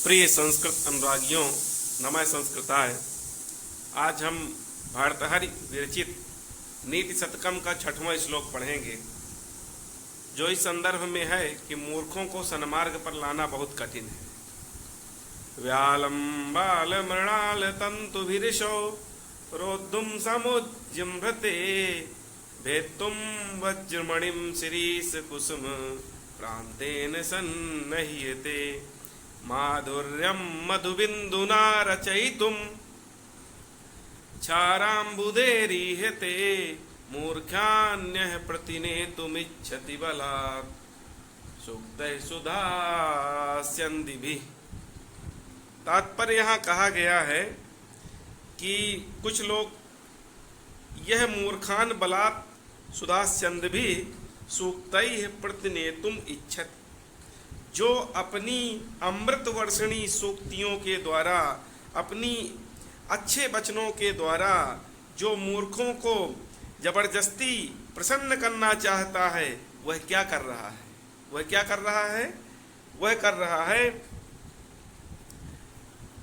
प्रिय संस्कृत अनुरागियों, नमः संस्कृताय। आज हम भर्तृहरि विरचित नीति शतकम का 6वां श्लोक पढ़ेंगे, जो इस संदर्भ में है कि मूर्खों को सन्मार्ग पर लाना बहुत कठिन है। व्यालम बाल मृणाल तंतुभिरिशो रोद्धुम समुज्जृम्भते भेत्तुम वज्रमणिम शिरीष कुसुम प्रान्तेन सन्नह्यते माधुर्यम मधुबिंदुना रचयितुम क्षाराम्बुधेरिहते मूर्खान्यः प्रतिनेतुमिच्छति बलात् सूक्तैः सुधास्यन्दिभिः। तात्पर्य यहाँ कहा गया है कि कुछ लोग यह मूर्खान बलात् सुधास्यन्दिभिः सूक्तैः प्रतिनेतुम इच्छति, जो अपनी अमृत वर्षणी सूक्तियों के द्वारा, अपनी अच्छे वचनों के द्वारा जो मूर्खों को जबरदस्ती प्रसन्न करना चाहता है, वह क्या कर रहा है? वह क्या कर रहा है? वह कर रहा है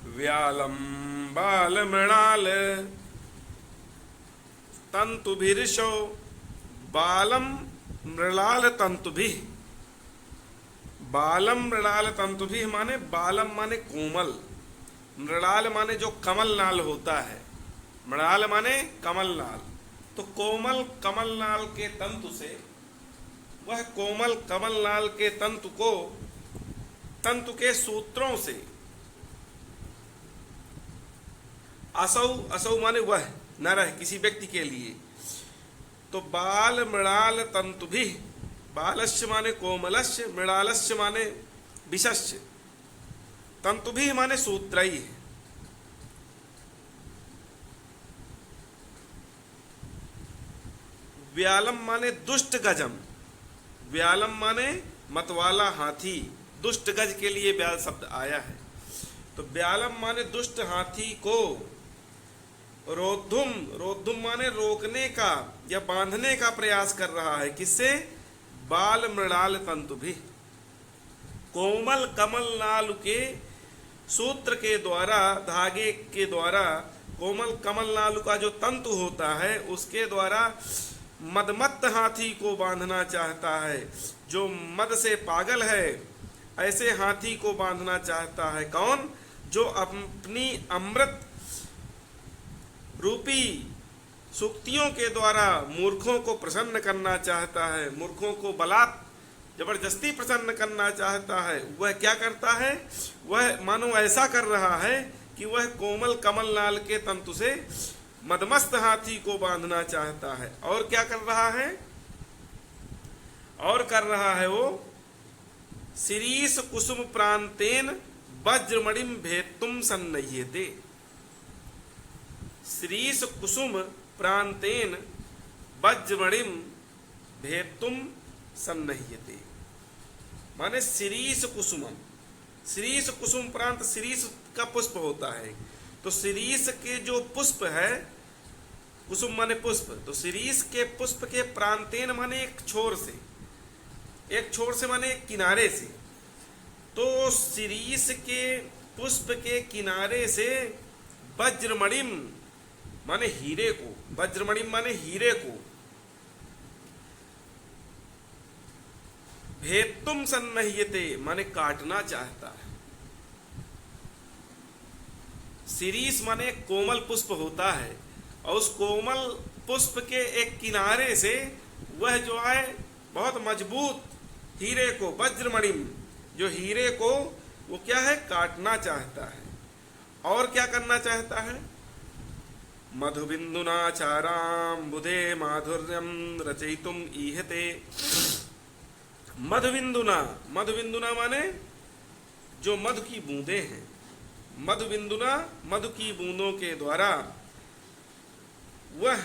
व्यालम बाल मृणाल तंतुभिर्षो, बालम मृणाल तंतुभिः। बालम मृणाल तंतुभिः माने बालम माने कोमल, मृणाल माने जो कमल नाल होता है, मृणाल माने कमल नाल। तो कोमल कमल नाल के तंतु से, वह कोमल कमल नाल के तंतु को, तंतु के सूत्रों से, असौ, असौ माने वह नर है किसी व्यक्ति के लिए, तो बाल मृणाल तंतुभिः, बालस्य माने कोमलस्य, मृणालस्य माने विषस्य, तंतुभिः माने सूत्रैः। व्यालम माने दुष्ट गजम, व्यालम माने मतवाला हाथी, दुष्ट गज के लिए व्याल शब्द आया है। तो व्यालम माने दुष्ट हाथी को, रोद्धुम, रोद्धुम माने रोकने का या बांधने का प्रयास कर रहा है। किससे? बाल मृणाल तंतु भी, कोमल कमल नाल के सूत्र के द्वारा, धागे के द्वारा, कोमल कमल नाल का जो तंतु होता है उसके द्वारा मदमत्त हाथी को बांधना चाहता है। जो मद से पागल है ऐसे हाथी को बांधना चाहता है। कौन? जो अपनी अमृत रूपी सूक्तियों के द्वारा मूर्खों को प्रसन्न करना चाहता है, मूर्खों को बलात् जबरदस्ती प्रसन्न करना चाहता है। वह क्या करता है? वह मानो ऐसा कर रहा है कि वह कोमल कमल नाल के तंतु से मदमस्त हाथी को बांधना चाहता है। और क्या कर रहा है? और कर रहा है वो शिरीष कुसुम प्रांतेन वज्रमणिम भेत्तुम सन्नह्यते। शिरीष कुसुम प्रांतेन वज्रमणिम भेत्तुम सन्नह्यते माने शिरीष कुसुमम, शिरीष कुसुम प्रांत, शिरीष का पुष्प होता है। तो शिरीष के जो पुष्प है, कुसुम माने पुष्प, तो शिरीष के पुष्प के प्रांतेन माने एक छोर से, एक छोर से माने एक किनारे से। तो शिरीष के पुष्प के किनारे से वज्रमणिम माने हीरे को, वज्रमणिम माने हीरे को, भेत्तुम सन्नह्यते माने काटना चाहता है। शिरीष माने कोमल पुष्प होता है, और उस कोमल पुष्प के एक किनारे से वह जो है बहुत मजबूत हीरे को, वज्रमणिम, जो हीरे को वो क्या है? काटना चाहता है। और क्या करना चाहता है? मधुबिंदुना चाराम्बुधे माधुर्यम रचयितुम ईहते। मधुबिंदुना, मधुबिंदुना माने जो मधु की बूंदे हैं, मधुबिंदुना मधु की बूंदों के द्वारा वह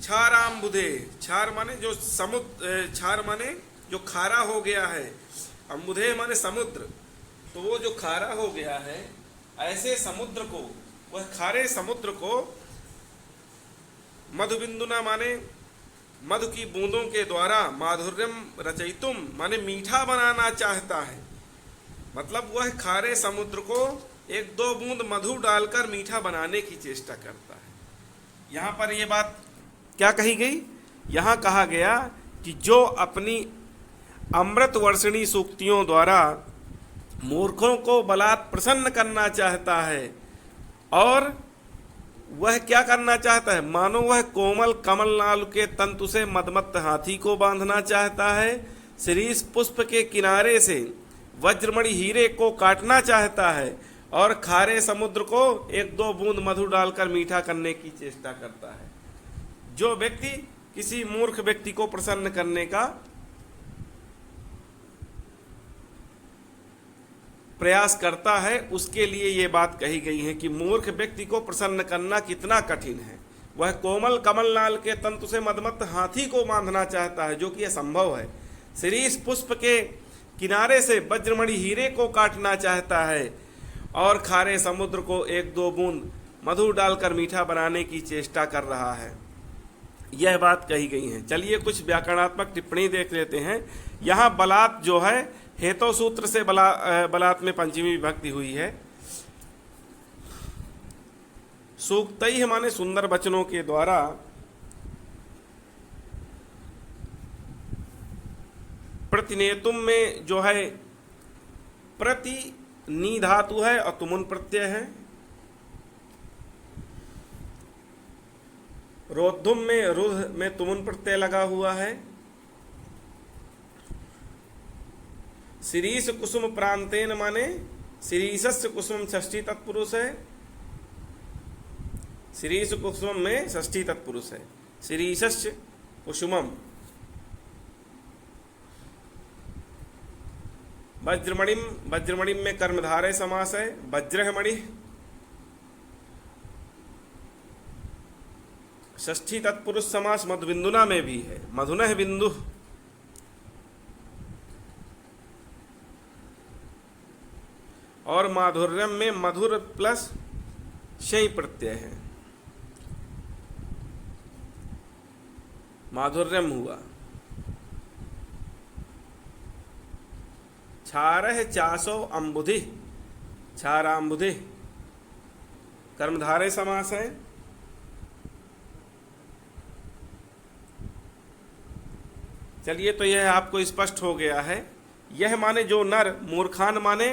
क्षाराम्बुधे, क्षार माने जो समुद्र, क्षार माने जो खारा हो गया है, अम्बुधे माने समुद्र, तो वो जो खारा हो गया है ऐसे समुद्र को, वह खारे समुद्र को, मधुबिंदुना माने मधु की बूंदों के द्वारा माधुर्यम रचयितुम माने मीठा बनाना चाहता है। मतलब वह खारे समुद्र को एक दो बूंद मधु डालकर मीठा बनाने की चेष्टा करता है। यहाँ पर यह बात क्या कही गई? यहाँ कहा गया कि जो अपनी अमृत वर्षिणी सूक्तियों द्वारा मूर्खों को बलात् प्रसन्न करना चाहता है, और वह क्या करना चाहता है? मानो वह कोमल कमल नाल के तंतु से मदमत्त हाथी को बांधना चाहता है, शिरीष पुष्प के किनारे से वज्रमणि हीरे को काटना चाहता है, और खारे समुद्र को एक दो बूंद मधु डालकर मीठा करने की चेष्टा करता है। जो व्यक्ति किसी मूर्ख व्यक्ति को प्रसन्न करने का प्रयास करता है, उसके लिए ये बात कही गई है कि मूर्ख व्यक्ति को प्रसन्न करना कितना कठिन है। वह कोमल कमल नाल के तंतु से मदमत्त हाथी को बांधना चाहता है, जो कि असंभव है। शिरीष पुष्प के किनारे से वज्रमणि हीरे को काटना चाहता है, और खारे समुद्र को एक दो बूंद मधु डालकर मीठा बनाने की चेष्टा कर रहा है। यह बात कही गई है। चलिए कुछ व्याकरणात्मक टिप्पणी देख लेते हैं। यहाँ बलात् जो है हेतु सूत्र से बलात् में पंचमी विभक्ति हुई है। सूक्तैः माने सुंदर वचनों के द्वारा, प्रतिनेतुम में जो है प्रति नी धातु है और तुमुन प्रत्यय है। रोद्धुम में रुध में तुमुन प्रत्यय लगा हुआ है। शिरीष कुसुम प्रांतेन माने शिरीषस्य कुसुम षष्ठी तत्पुरुष है। शिरीष कुसुम में षष्ठी तत्पुरुष है। शिरीषस्य कुसुमम। वज्रमणिम, वज्रमणिम में कर्मधारय समास है। वज्रह मणि षष्ठी तत्पुरुष समास मधुबिंदुना में भी है। मधुनः बिंदु। और माधुर्यम में मधुर प्लस शै प्रत्यय है। माधुर्यम हुआ। क्षारः चासो अम्बुधि, क्षाराम्बुधि कर्मधारय समास है। चलिए, तो यह आपको स्पष्ट हो गया है। यह माने जो नर, मूर्खान माने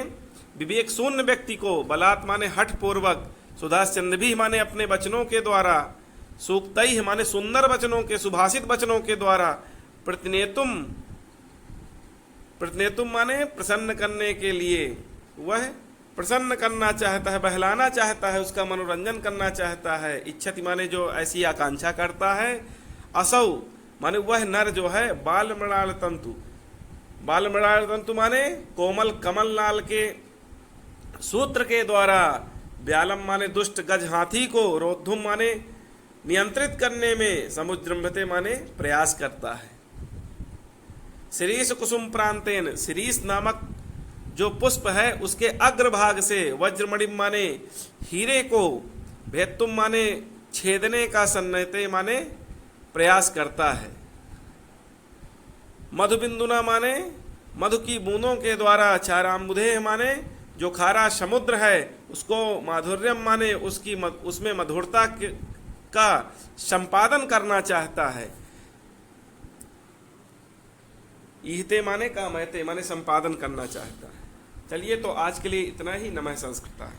विवेक शून्य व्यक्ति को, बलात् माने हठ पूर्वक, सुधाश्चंद भी माने अपने वचनों के द्वारा, सूक्तैः माने सुंदर वचनों के, सुभाषित वचनों के द्वारा, प्रतिनेतुम, प्रतिनेतुम माने प्रसन्न करने के लिए, वह प्रसन्न करना चाहता है, बहलाना चाहता है, उसका मनोरंजन करना चाहता है। इच्छति माने जो ऐसी आकांक्षा करता है। असौ माने वह नर जो है, बाल मृणाल तंतु, बाल मृणाल तंतु माने कोमल कमल नाल के सूत्र के द्वारा, व्यालम माने दुष्ट गज हाथी को, रोद्धुम माने नियंत्रित करने में, समुद्रम्भते माने प्रयास करता है। शिरीष कुसुम प्रांतेन, शिरीष नामक जो पुष्प है उसके अग्रभाग से, वज्रमणिम माने हीरे को, भेत्तुम माने छेदने का, सन्नयते माने प्रयास करता है। मधुबिंदुना माने मधु की बूंदों के द्वारा, क्षाराम्बुधे माने जो खारा समुद्र है उसको, माधुर्यम माने उसकी उसमें मधुरता का संपादन करना चाहता है। ईहते माने कामयते माने संपादन करना चाहता है। चलिए, तो आज के लिए इतना ही। नमः संस्कृता।